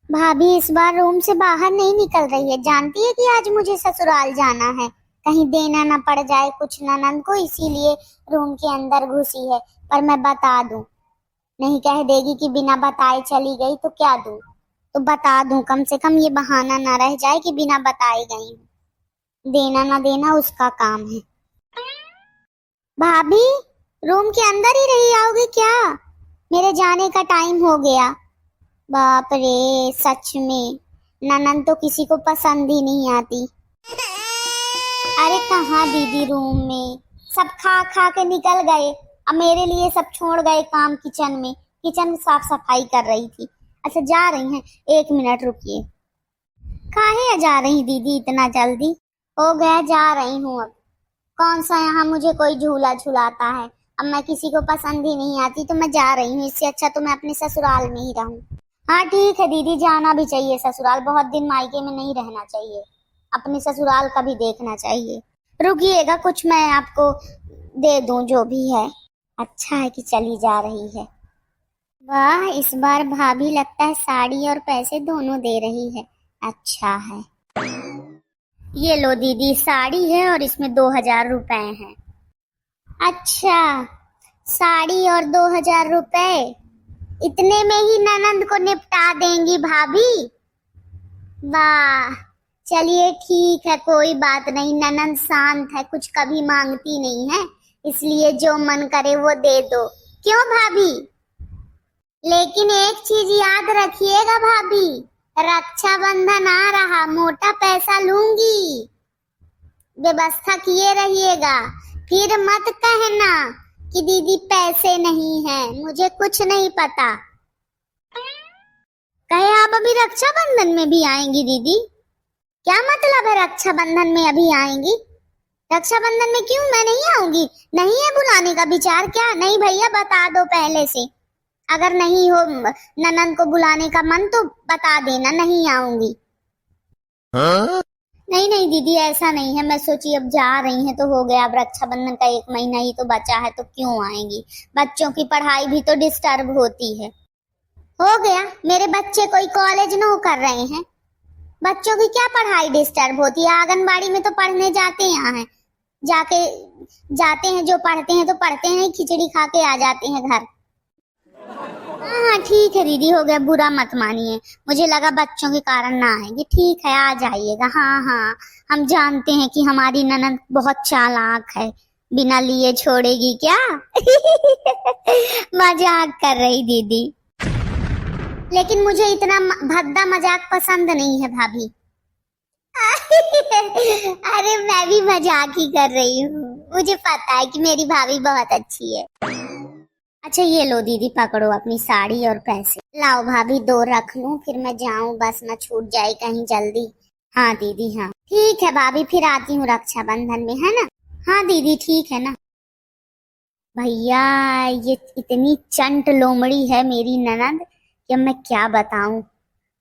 भाभी इस बार रूम से बाहर नहीं निकल रही है। जानती है कि आज मुझे ससुराल जाना है, कहीं देना ना पड़ जाए कुछ ननद को, इसीलिए रूम के अंदर घुसी है। पर मैं बता दूं, नहीं कह देगी कि बिना बताए चली गई तो क्या दूं। तो बता दूं, कम से कम ये बहाना ना रह जाए कि बिना बताए गई हूं। देना ना देना उसका काम है। भाभी रूम के अंदर ही रही आओगी क्या? मेरे जाने का टाइम हो गया। बाप रे, सच में ननद तो किसी को पसंद ही नहीं आती। अरे कहाँ दीदी, रूम में सब खा खा के निकल गए। अब मेरे लिए सब छोड़ गए काम किचन में। किचन में साफ सफाई कर रही थी। अच्छा जा रही हैं, 1 मिनट रुकिए। काहे जा रही दीदी इतना जल्दी? हो गया, जा रही हूँ अब। कौन सा यहाँ मुझे कोई झूला झूलाता है। अब मैं किसी को पसंद ही नहीं आती तो मैं जा रही हूँ। इससे अच्छा तो मैं अपने ससुराल में ही रहूं। हाँ ठीक है दीदी, जाना भी चाहिए ससुराल। बहुत दिन मायके में नहीं रहना चाहिए, अपने ससुराल का भी देखना चाहिए। रुकिएगा, कुछ मैं आपको दे दूं जो भी है। अच्छा है कि चली जा रही है। वाह, इस बार भाभी लगता है साड़ी और पैसे दोनों दे रही है। अच्छा है। ये लो दीदी, साड़ी है और इसमें 2000 रुपए हैं। अच्छा, साड़ी और 2000 रुपए, इतने में ही ननद को निपटा देंगी भाभी? वाह, चलिए ठीक है, कोई बात नहीं। ननद शांत है, कुछ कभी मांगती नहीं है, इसलिए जो मन करे वो दे दो। क्यों भाभी? लेकिन एक चीज याद रखिएगा भाभी, रक्षाबंधन आ रहा, मोटा पैसा लूंगी। व्यवस्था किए रहिएगा। फिर मत कहना कि दीदी पैसे नहीं है, मुझे कुछ नहीं पता। कहे आप अभी रक्षाबंधन में भी आएंगी दीदी? क्या मतलब है रक्षाबंधन में अभी आएंगी? रक्षाबंधन में क्यों मैं नहीं आऊंगी? नहीं है बुलाने का विचार क्या? नहीं भैया, बता दो पहले से। अगर नहीं हो ननद को बुलाने का मन तो बता देना, नहीं आऊंगी। हाँ? नहीं नहीं दीदी, ऐसा नहीं है। मैं सोची अब जा रही हैं तो हो गया, अब रक्षाबंधन का 1 महीना ही तो बचा है तो क्यों आएंगी। बच्चों की पढ़ाई भी तो डिस्टर्ब होती है। हो गया, मेरे बच्चे कोई कॉलेज नो कर रहे हैं। बच्चों की क्या पढ़ाई डिस्टर्ब होती है? आंगनबाड़ी में तो पढ़ने जाते हैं, जाके जाते हैं, जो पढ़ते हैं तो पढ़ते हैं, खिचड़ी खा के आ जाते हैं घर। हाँ हाँ ठीक है दीदी, हो गया, बुरा मत मानिए। मुझे लगा बच्चों के कारण ना आएंगे। ठीक है, आ जाइएगा। हाँ हाँ, हम जानते हैं कि हमारी ननद बहुत चालाक है, बिना लिए छोड़ेगी क्या? मजाक कर रही दीदी। लेकिन मुझे इतना भद्दा मजाक पसंद नहीं है भाभी। अरे मैं भी मजाक ही कर रही हूँ, मुझे पता है कि मेरी भाभी बहुत अच्छी है। अच्छा ये लो दीदी, पकड़ो अपनी साड़ी और पैसे। लाओ भाभी, 2 रख लूं, फिर मैं जाऊं, बस ना छूट जाए कहीं जल्दी। हाँ दीदी हाँ, ठीक है भाभी, फिर आती हूँ रक्षाबंधन में, है ना? हाँ दीदी ठीक है ना। भैया, ये इतनी चंट लोमड़ी है मेरी ननद कि अब मैं क्या बताऊं।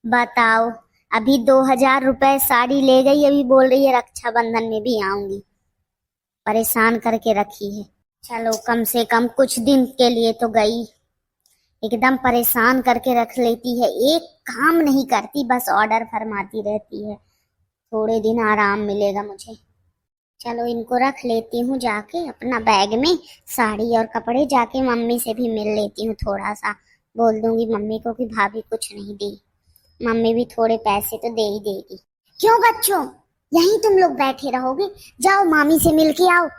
बताओ, अभी 2000 रुपए साड़ी ले गई, अभी बोल रही है रक्षाबंधन में भी आऊंगी। परेशान करके रखी है। चलो कम से कम कुछ दिन के लिए तो गई, एकदम परेशान करके रख लेती है। एक काम नहीं करती, बस ऑर्डर फरमाती रहती है। थोड़े दिन आराम मिलेगा मुझे। चलो इनको रख लेती हूँ जाके अपना बैग में, साड़ी और कपड़े। जाके मम्मी से भी मिल लेती हूँ, थोड़ा सा बोल दूंगी मम्मी को कि भाभी कुछ नहीं दी। मम्मी भी थोड़े पैसे तो दे ही देगी। क्यों बच्चों, यहीं तुम लोग बैठे रहोगे? जाओ मामी से मिल के आओ,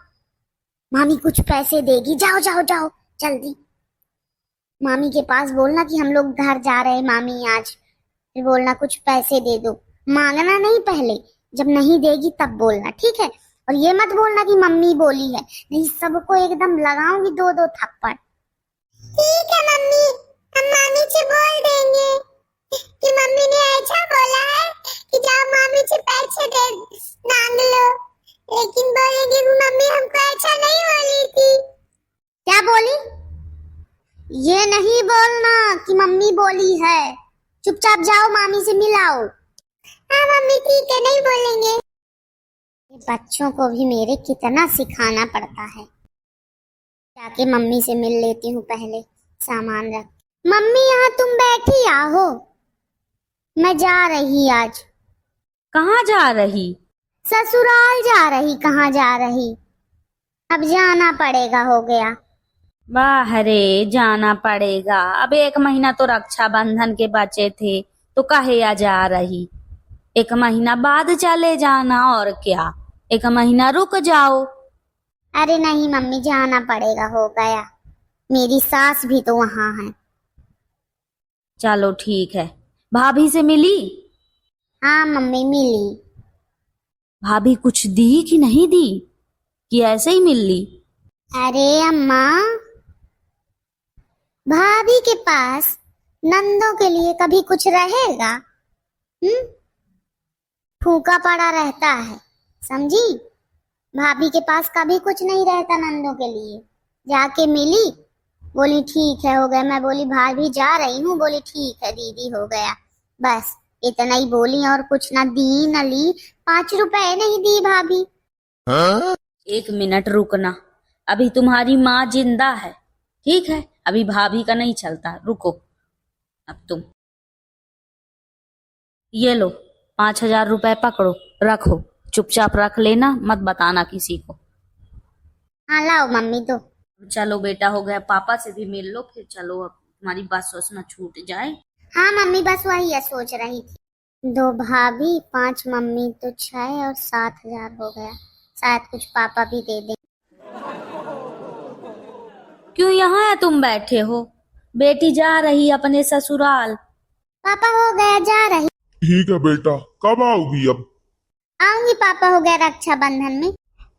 मामी कुछ पैसे देगी। जाओ जाओ जाओ जल्दी। मामी के पास बोलना कि हम लोग घर जा रहे हैं मामी आज। फिर बोलना कुछ पैसे दे दो। मांगना नहीं पहले, जब नहीं देगी तब बोलना, ठीक है? और ये मत बोलना कि मम्मी बोली है, नहीं सबको एकदम लगाऊंगी 2-2 थप्पड़। ठीक है मम्मी, हम मामी से बोल देंगे कि मम्मी ने ऐसा बोला है कि जाओ मामी से पैसे दे मांग लो। लेकिन बोलेंगे कि मम्मी हमको ऐसा नहीं बोली थी। क्या बोली? ये नहीं बोलना कि मम्मी बोली है। चुपचाप जाओ मामी से मिलाओ। हाँ मम्मी ठीक है, नहीं बोलेंगे। बच्चों को भी मेरे कितना सिखाना पड़ता है। जाके मम्मी से मिल लेती हूँ पहले, सामान रख। मम्मी यहाँ तुम बैठी आओ। मैं जा रही आज। कहाँ जा रही? ससुराल जा रही, कहाँ जा रही, अब जाना पड़ेगा, हो गया। वाह रे, जाना पड़ेगा। अब 1 महीना तो रक्षाबंधन के बचे थे, तो काहे या जा रही? 1 महीना बाद चले जाना, और क्या, 1 महीना रुक जाओ। अरे नहीं मम्मी, जाना पड़ेगा, हो गया। मेरी सास भी तो वहां है। चलो ठीक है। भाभी से मिली? हाँ मम्मी, मिली। भाभी कुछ दी कि नहीं दी, कि ऐसे ही मिल ली? अरे अम्मा, भाभी के पास नंदों के लिए कभी कुछ रहेगा? फूका पड़ा रहता है, समझी? भाभी के पास कभी कुछ नहीं रहता नंदों के लिए। जाके मिली, बोली ठीक है, हो गया। मैं बोली भाभी जा रही हूँ, बोली ठीक है दीदी, हो गया। बस इतना ही बोली, और कुछ ना दी न ली। 5 रुपए नहीं दी भाभी। 1 मिनट रुकना, अभी तुम्हारी माँ जिंदा है, ठीक है? अभी भाभी का नहीं चलता, रुको। अब तुम ये लो, 5,000 रुपए पकड़ो, रखो, चुपचाप रख लेना, मत बताना किसी को। हाँ लाओ मम्मी दो। चलो बेटा, हो गया। पापा से भी मिल लो, फिर चलो, अब तुम्हारी बस वस ना छूट जाए। हाँ मम्मी, बस वही है सोच रही थी। 2 भाभी, 5 मम्मी, तो 6 और 7,000 हो गया। शायद कुछ पापा भी दे दें। क्यों यहाँ है तुम बैठे हो? बेटी जा रही अपने ससुराल। पापा हो गया, जा रही। ठीक है बेटा, कब आओगी अब? आऊंगी पापा, हो गया रक्षाबंधन में।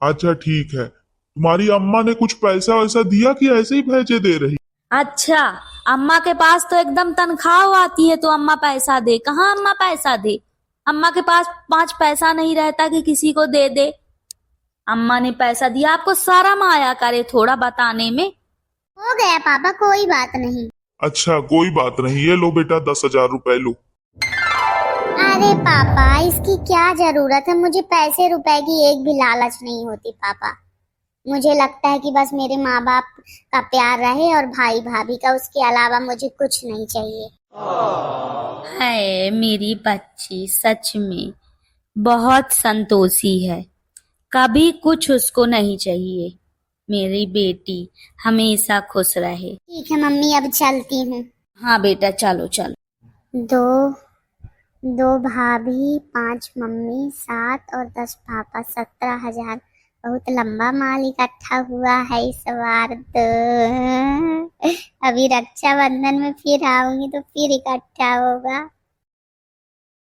अच्छा ठीक है। तुम्हारी अम्मा ने कुछ पैसा वैसा दिया कि ऐसे ही भेजे दे रही? अच्छा, अम्मा के पास तो एकदम तनख्वाह आती है तो अम्मा पैसा दे? कहाँ अम्मा पैसा दे? अम्मा के पास 5 पैसा नहीं रहता कि किसी को दे दे। अम्मा ने पैसा दिया, आपको शर्म आया करे थोड़ा बताने में? हो गया पापा, कोई बात नहीं। अच्छा कोई बात नहीं, ये लो बेटा 10,000 रुपए लो। अरे पापा, इसकी क्या जरूरत है? मुझे पैसे रुपए की एक भी लालच नहीं होती पापा। मुझे लगता है कि बस मेरे माँ बाप का प्यार रहे और भाई भाभी का, उसके अलावा मुझे कुछ नहीं चाहिए। है मेरी बच्ची, सच में बहुत संतोषी है, कभी कुछ उसको नहीं चाहिए। मेरी बेटी हमेशा खुश रहे। ठीक है मम्मी, अब चलती हूँ। हाँ बेटा, चलो चलो। 2 भाभी, 5 मम्मी, 7 और 10 पापा, 17,000। बहुत लंबा माल इकट्ठा हुआ है इस बार तो। अभी रक्षाबंधन में फिर आऊंगी तो फिर इकट्ठा होगा।